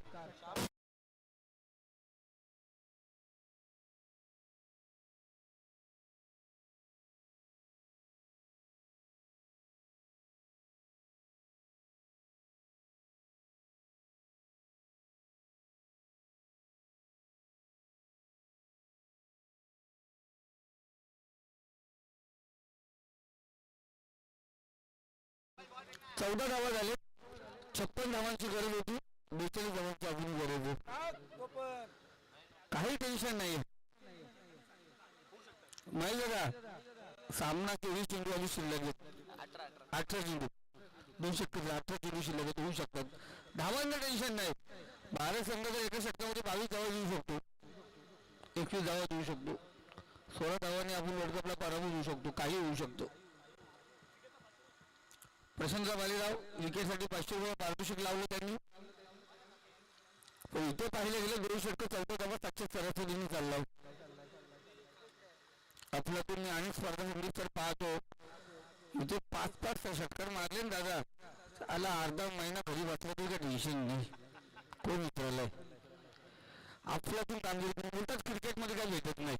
चौदा धावा झाले 56 धावांची गरज होती 42 धावांची अजून गरज आहे काही टेन्शन नाही माहिती का सामना 23 चेंडू अजून शिल्लक आहेत 18 चेंडू 18 चेंडू शिल्लक आहेत होऊ शकतात धावांना टेन्शन नाही भारत संघ जर एका षटकामध्ये 22 धावा देऊ शकतो 21 धावा देऊ शकतो 16 धावांनी आपण वर्ल्ड कपला पराभव होऊ शकतो काही होऊ शकतो प्रशांत बालेराव विकेटसाठी 500 रुपये पारितोषिक लावलं त्यांनी पण इथे पाहिलं गेलं गुरु षटक चौथा धावा साक्षात सरासरीने चालला. आपल्यातून आणि स्पर्धा संगीत सर पाहतो इथे 5-5 षटकार मारले ना दादा. आला अर्धा महिना घरी बसला तरी काय टेन्शन नाही. कोण विचारलंय आपल्यातून कामगिरी बोलतात क्रिकेटमध्ये काय भेटत नाही.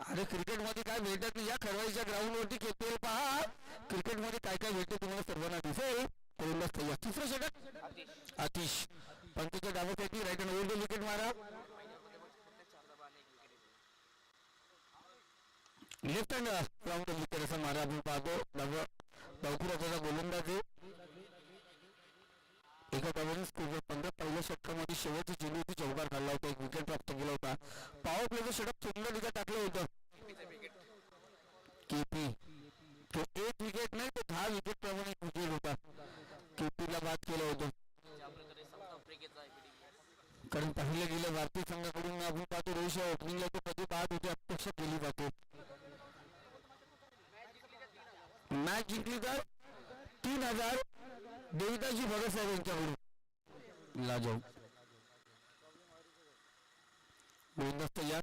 अरे क्रिकेटमध्ये काय भेटत नाही. या खरवाईच्या ग्राउंडवरती खेळतोय पहा. क्रिकेटमध्ये काय काय भेटते तुम्हाला सर्वांना दिसेल. तिसरं षटक आतिश पंचाच्या डावासाठी राईट हँड ओल्ड विकेट मारा. लेफ्ट हँड राऊंड विकेट असा मारा आपण पाहतो. डावखुराचा गोलंदाज एका डावाने स्कोर 15 पहिल्या षटकामध्ये शेवटची चेंडू होती चौकार खाल्ला होता. एक विकेट प्राप्त केला होता. पॉवर प्लेचं षटक सुंदररित्या टाकलं होतं. केपी तो एक विकेट नाही तो 10 विकेट प्रमाणे विकेट होता. केपीला बाद केलं होतं. कारण पाहिलं गेलं भारतीय संघाकडून आपण पाहतो रोहित शहा ओपनिंगला तो कधी बाद होते अपेक्षा केली जाते. मॅच जिंकली तर 3000 देविदासजी भगत साहेब यांच्याकडून लाजाऊ गोलंदाज तयार.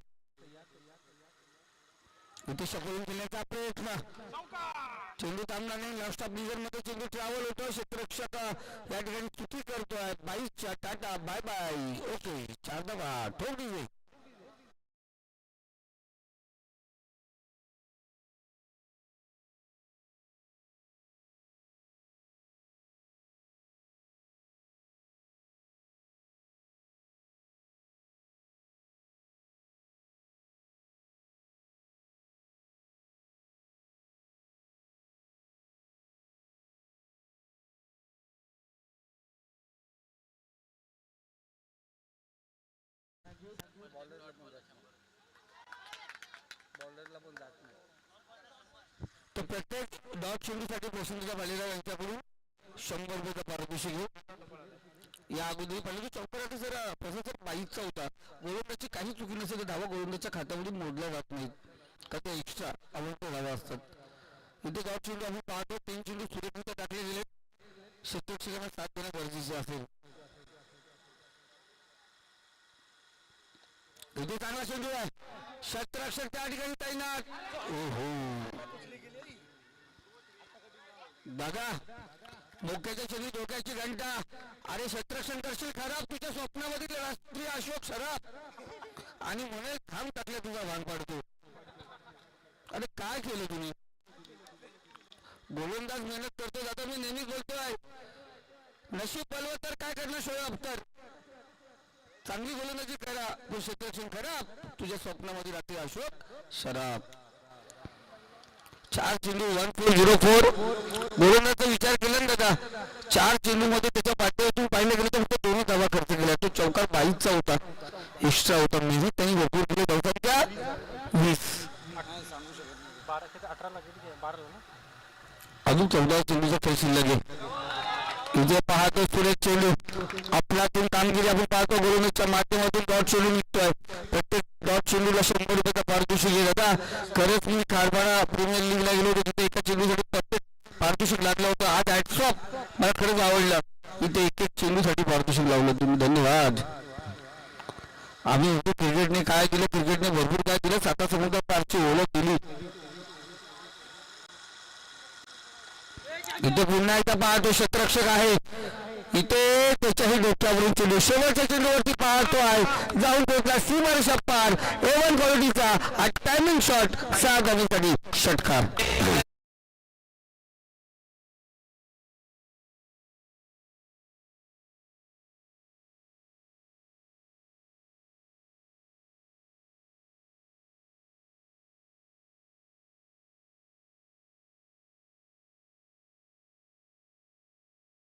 इथे शकून केल्याचा प्रयत्न चेंडू थांबला नाही. लास्ट ऑफ ब्लिझर मध्ये चेंडू ट्रॅव्हल होतो. क्षेत्ररक्षक या ठिकाणी चुकी करतोय. 22 टाटा बाय बाय ओके 4 धावा ठोक दिले. तर प्रत्येक डॉट चेंडूसाठी प्रसन्नता भालेराव यांच्याकडून 100 रुपयाचा पारितोषिक घेऊ. या अगोदर पाहिजे चौकाराचा जर प्रशासक 22चा होता. गोलंदाजची काही चुकी नसेल तर धावा गोलंदाजच्या खात्यामध्ये मोडल्या जात नाहीत का ते एक्स्ट्रा आवडते धावा असतात. इथे डॉट चेंडू आपण पाहतो 3 चेंडू सुरेखरित्या टाकले गेले. क्षेत्ररक्षकांना साथ देणं गरजेचे असेल. इथे चांगला चेंडू आहे. क्षेत्ररक्षक त्या ठिकाणी तैनात. ओहो दादा मोक्याच्या चेंडू डोक्याची घंटा. अरे क्षेत्ररक्षण करशील खराब तुझ्या स्वप्नामधील राष्ट्रीय अशोक सराफ आणि म्हणे थांब टाकले तुझा भान पाडतो. अरे काय केलं तुम्ही. गोलंदाज मेहनत करतो दादा मी नेहमी बोलतोय. नशीब बलवत तर काय करणार शोएब अख्तर. चांगली गोलंदाजी करा तो क्षेत्ररक्षण खराब तुझ्या स्वप्नामध्ये रात्री अशोक सराफ. 4 चेंडू 1404 गोलंदाजचा विचार केला ना दादा. 4 चेंडू मध्ये त्याच्या पाठीवरून पाहिलं गेलं तर फक्त 2 धावा खर्च केला. तो चौकार 22चा होता एक्स्ट्रा होता. मेहनत त्यांनी भरपूर केली. चौकाच्या 20 अजून 14 चेंडूचा खेळ शिल्लक आहे. इथे पाहतो सुरेश चेंडू आपल्यातून कामगिरी आपण पाहतो. गोलंदाजच्या माध्यमातून डॉट चेंडू निघतोय. प्रत्येक डॉट चेंडूला 100 रुपयाचा पारितोषिक आहे दादा. खरंच मी खारबाडा प्रीमियर लीगला गेलो होतो तिथे एका चेंडूसाठी प्रत्येक पारितोषिक लागलं होतं. आज हॅट्स ऑफ मला खरंच आवडलं. इथे एक चेंडूसाठी पारितोषिक लावलं तुम्ही धन्यवाद. आम्ही क्रिकेटने काय केलं क्रिकेटने भरपूर काय केलं. साता समुद्र पारची ओळख दिली. इथे पुन्हा एकदा पाहतो क्षेत्ररक्षक आहे. इथे त्याच्याही डोक्यावरून चेंडू शेवटच्या चेंडूवरती पाहतो आहे जाऊन पोहोचला सीमारेषा पार. A1 क्वालिटीचा हा टायमिंग शॉट 6 धावांसाठी षटकार.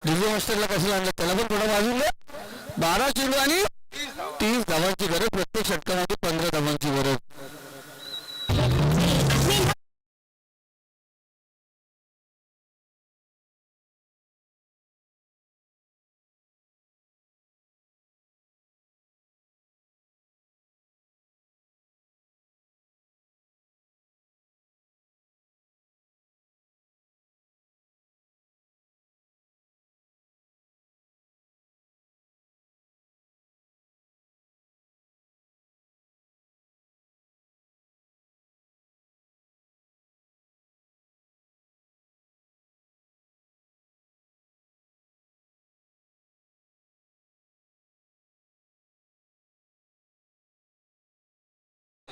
डीजे मास्टरला कसं आणलं त्याला पण थोडं बाजूला. 12 चेंडू आणि 30 धावांची गरज. प्रत्येक षटकामध्ये 15 धावांची गरज.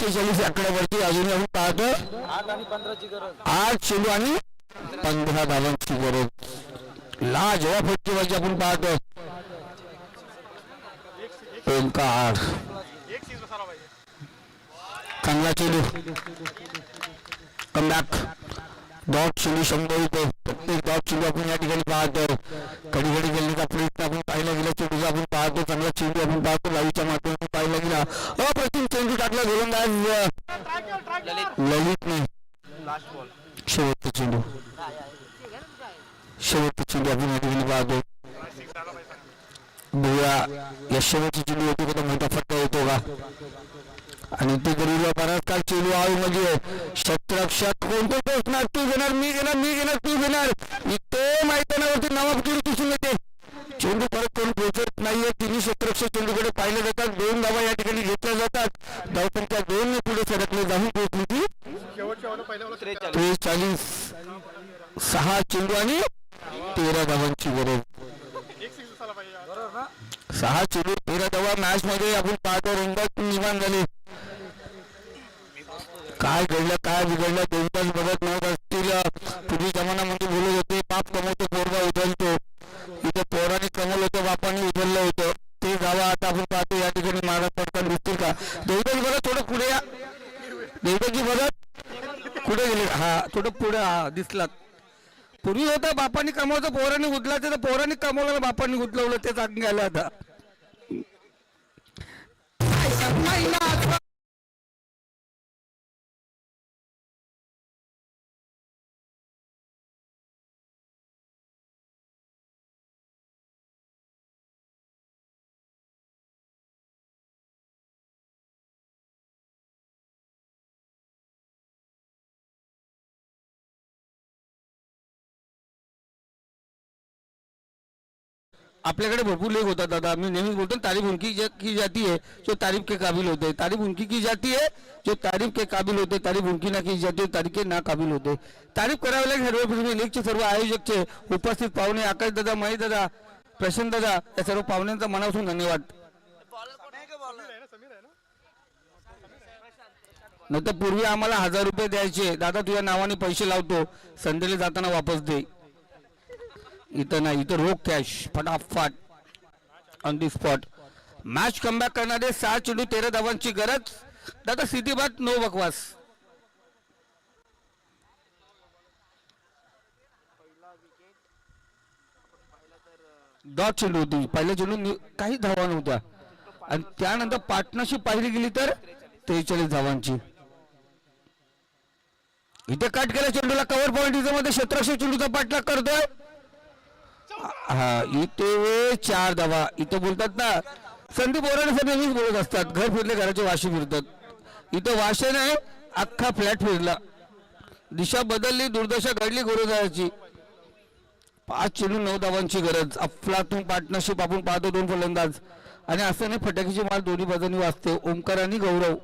41 आकड्यावरती अजूनही आपण पाहतो 8 चेंडू आणि 15 धावांची गरज. लाजवाब फटकेबाजी आपण पाहतो. ओंकार चांगला चेंडू कमबॅक. डॉट चेंडू 100 रुपये प्रत्येक डॉट चेंडू आपण या ठिकाणी पाहतो. कधी कधी गेल्याचा प्रयत्न आपण पाहिला गेला. चेंडूचा आपण पाहतो. चांगला चेंडू आपण पाहतो. लाईव्हच्या माध्यमातून पाहिला गेला. अप्रतिम चेंडू टाकला गोलंदाज ललितने. शेवटचा चेंडू आपण या ठिकाणी पाहतो. बघूया या शेवटची चेंडू होती का मोठा फटका येतो का. आणि ते गरीब बराच काळ चेंडू आळू मध्ये क्षेत्ररक्षक कोणते पोचणार. तू घेणार मी घेणार तू घेणार. इथे मैदानावरती नावापुटी दिसून येते. चेंडू परत कोण पोहोचत नाहीये. तिन्ही क्षेत्ररक्षक चेंडूकडे पाहिले जातात. 2 धावा या ठिकाणी घेतल्या जातात. धावसंख्या 2 ने पुढे सरकले जाऊन पोहोचली ती 43. 6 चेंडू आणि 13 धावांची गरज. 6 चेंडू 13 धावा. मॅच मध्ये आपण पाहतो रंगत निर्माण झाली. काय घडलं काय बिघडलं 2 तास बघत नव्हत असतील. पूर्वी जमान्यामध्ये बोलत होते पाप कमवतो पोरगा उचलतो. इथे पोराने कमवलं होतं बापाने उचललं होतं. ते गावा आता आपण पाहतो या ठिकाणी महाराज पडताना दिसतील का. देवदाजी बघा थोडं पुढे या. देवदाजी बघा कुठे गेले. हा थोडं पुढे दिसलात. पूर्वी होता बापाने कमवतं पोराने उचलायचं तर पोराने कमवलं बापाने उचलवलं ते सांगून गेलं आता. आपल्याकडे भरपूर लेख होतात दादा. मी नेहमीच बोलतो तारीफ उनकी की जाती है जो तारीफ के काबिल होते हैं. तारीफ उनकी की जाती है जो तारीफ के काबिल होते. तारीफ उनकी ना की जाती तारीफ के ना काबिल होते. तारीफ करावी लागेल सर्व लेखचे सर्व आयोजकचे उपस्थित पाहुणे आकाश दादा महेश दादा प्रशांत दादा या सर्व पाहुण्यांचा मनापासून धन्यवाद. नाही तर पूर्वी आम्हाला 1000 रुपये द्यायचे. दादा तुझ्या नावाने पैसे लावतो संडेला जाताना वापस दे. इथं नाही. इथं रोख कॅश फटाफट on the spot. Match comeback करणारे 6 चेंडू 13 धावांची गरज. दादा सीधी बात नो बकवास. डॉट चेंडू होती. पहिल्या चेंडू काही धावा नव्हत्या आणि त्यानंतर पार्टनरशिप पाहिली गेली तर 43 धावांची. इथे कट केल्या चेंडूला कव्हर पॉईंट मध्ये क्षेत्ररक्षक चेंडूचा पाठलाग करतोय. हा इथे 4 धावा. इथं बोलतात ना संदीप बोराडे सर नेहमीच बोलत असतात घर फिरले घराचे वाशे फिरतात. इथं वाशे नाही अख्खा फ्लॅट फिरला. दिशा बदलली दुर्दशा घडली गोलंदाजाची. 5 चेंडू 9 धावांची गरज. अफलातून पार्टनरशिप आपण पाहतो 2 फलंदाज आणि असं नाही फटाक्याची मार दोन्ही बाजूंनी वाजते. ओंकार आणि गौरव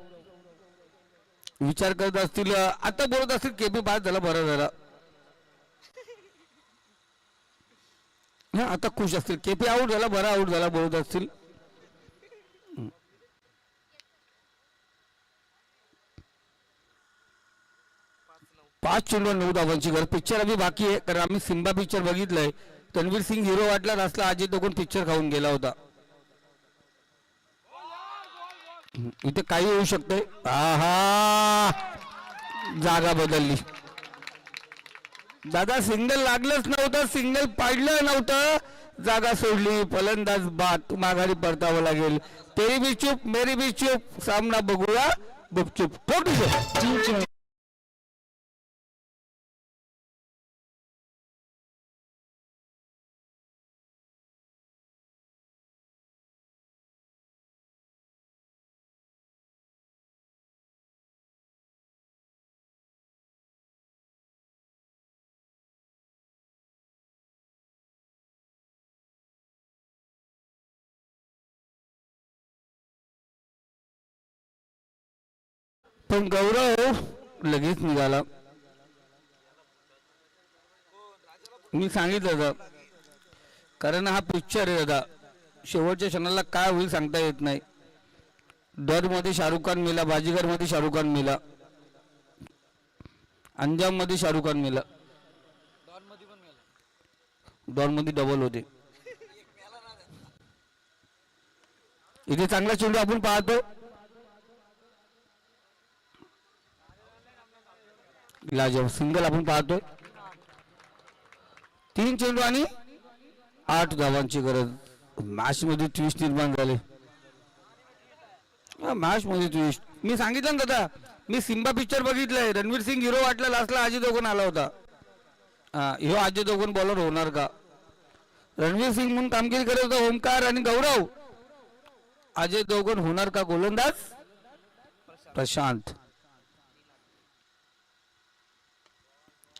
विचार करत असतील आता बोलत असतील केपी बाद झाला बरा झाला. आता खुश असतील केपी आऊट झाला बरा आऊट झाला बोलत असतील. पाच चेंडू 9 धावांची गरज. पिक्चर अभी बाकी आहे कारण आम्ही सिम्बा पिक्चर बघितलंय. रणवीर सिंग हिरो वाटला नसला अजय देवगण पिक्चर खाऊन गेला होता. इथे काही होऊ शकते. आहा जागा बदलली. दादा सिंगल लागलंच नव्हतं सिंगल पाडलं नव्हतं जागा सोडली. फलंदाज बाद माघारी परतावं लागेल. तेरी भी चूप मेरी भी चूप सामना बघूया गुपचूप. पण गौरव लगेच निघाला. मी सांगितलं दादा कारण हा पिक्चर आहे दादा. शेवटच्या क्षणाला काय होईल सांगता येत नाही. डर मध्ये शाहरुख खान मिला, बाजीगर मध्ये शाहरुख खान मिला, अंजाम मध्ये शाहरुख खान मिला, डॉन मध्ये डबल होते. इथे चांगला चेंडू आपण पाहतो. लाजवाब सिंगल आपण पाहतोय. 3 चेंडू आणि 8 धावांची गरज. मॅच मध्ये ट्विस्ट निर्माण झाले. मॅच मध्ये ट्विस्ट. मी सांगितलं ना दादा, मी सिम्बा पिक्चर बघितलंय. रणवीर सिंग हिरो वाटला, लास्टला अजय देवगण आला होता. ह्यो अजय देवगण बॉलर होणार का? रणवीर सिंग म्हणून कामगिरी करत होता ओमकार आणि गौरव. अजय देवगण होणार का गोलंदाज? प्रशांत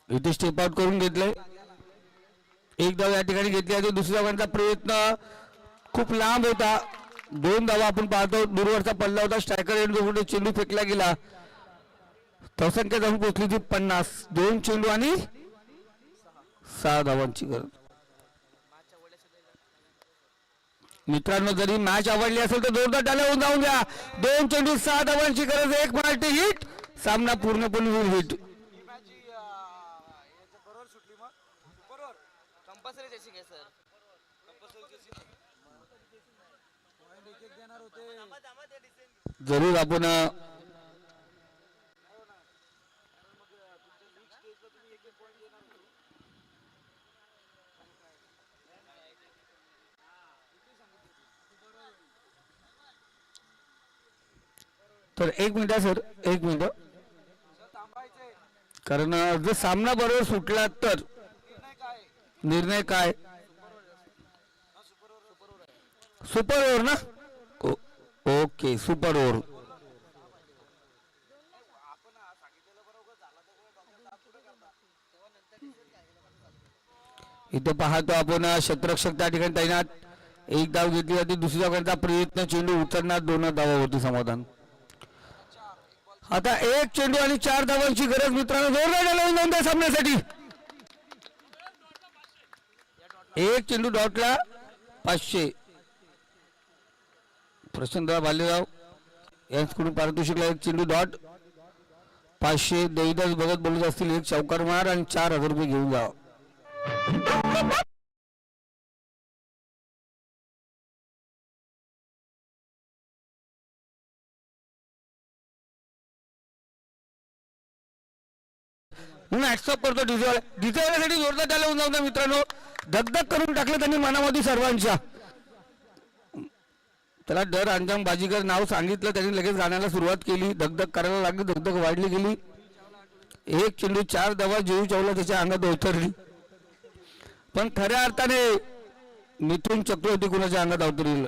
इथे स्टेप आउट करून घेतलंय. एक धाव या ठिकाणी घेतली आहे. दुसऱ्या धावांचा प्रयत्न खूप लांब होता. 2 धावा आपण पाहतो. दूरवरचा पल्ला होता. स्ट्रायकर एंड जोडून चेंडू फेकला गेला. धावसंख्या जाऊन पोहोचली ती 50. 2 चेंडू आणि 6 धावांची गरज. मित्रांनो, जरी मॅच आवडली असेल तर जोरदार टाळ्या होऊन जाऊन द्या. 2 चेंडू 6 धावांची गरज. 1 पेनल्टी हिट. सामना पूर्णपणे होईल हिट. ही मॅच याच्या बरोबर सुटली मग बरोबर कंपल्सरी जशी काय सर? कंपल्सरी जशी पॉइंट एक देणार होते. जरूर आपण तर 1 मिनिट सर, 1 मिनिट. थांबायचे. कारण जर सामना बरोबर सुटला तर निर्णय काय? सुपर ओव्हर ना? Okay, super over. इथे पाहतो आपण क्षेत्ररक्षक त्या ठिकाणी तैनात. 1 धाव घेतली जाते. दुसऱ्या धावांचा प्रयत्न. चेंडू उचलणार. 2 धावावरती समाधान. आता 1 चेंडू आणि 4 धावांची गरज. मित्रांनो, जोरदार टाळ्या होऊन द्या सामन्यासाठी. 1 चेंडू डॉटला 500. प्रशांत भालेराव यांच्याकडून पारितोषिकला 1 चेंडू डॉट 500. देवीदास बघत बोलत असतील 1 चौकार मार आणि 4000 रुपये घेऊन जा. म्हणून ऍक्सेप्ट करतो डिझेवाल्यासाठी जोरदार टाळ्या होऊन जाऊ द्या मित्रांनो. धगधग करून टाकलं त्यांनी मनामध्ये सर्वांच्या. त्याला डर अंजाम बाजीगर नाव सांगितलं. त्यांनी लगेच गाण्याला सुरुवात केली. धगधग करायला लागली. धगधग वाढली गेली. 1 चेंडू 4 धावा. जीव चावला त्याच्या अंगात अवतरली. पण खऱ्या अर्थाने मिथुन चक्रवर्ती कुणाच्या अंगात अवतरली?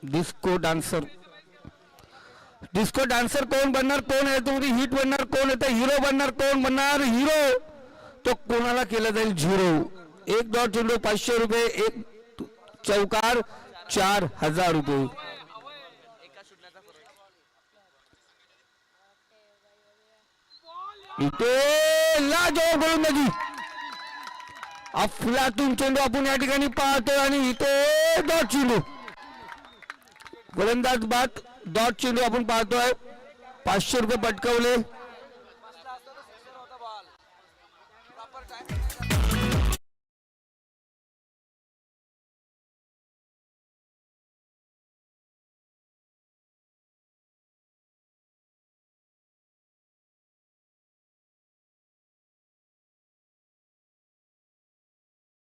Disco dancer. डिस्को डान्सर कोण बनणार? कोण आहे तो? हिट बनणार कोण? येतं हिरो बनणार कोण? बनणार हिरो. तो कोणाला केला जाईल? 0. 1 डॉट चेंडू 500 रुपये. 1 चौकार 4000 रुपये. इथे लाजवाब गोलंदाजी. अफलातून चेंडू आपण या ठिकाणी पाहतोय आणि इथे डॉट चेंडू. गोलंदाज बाद. डॉट चेंडू आपण पाहतोय. 500 रुपये पटकवले. बसला असता तर सिक्सर होता बॉल. Proper time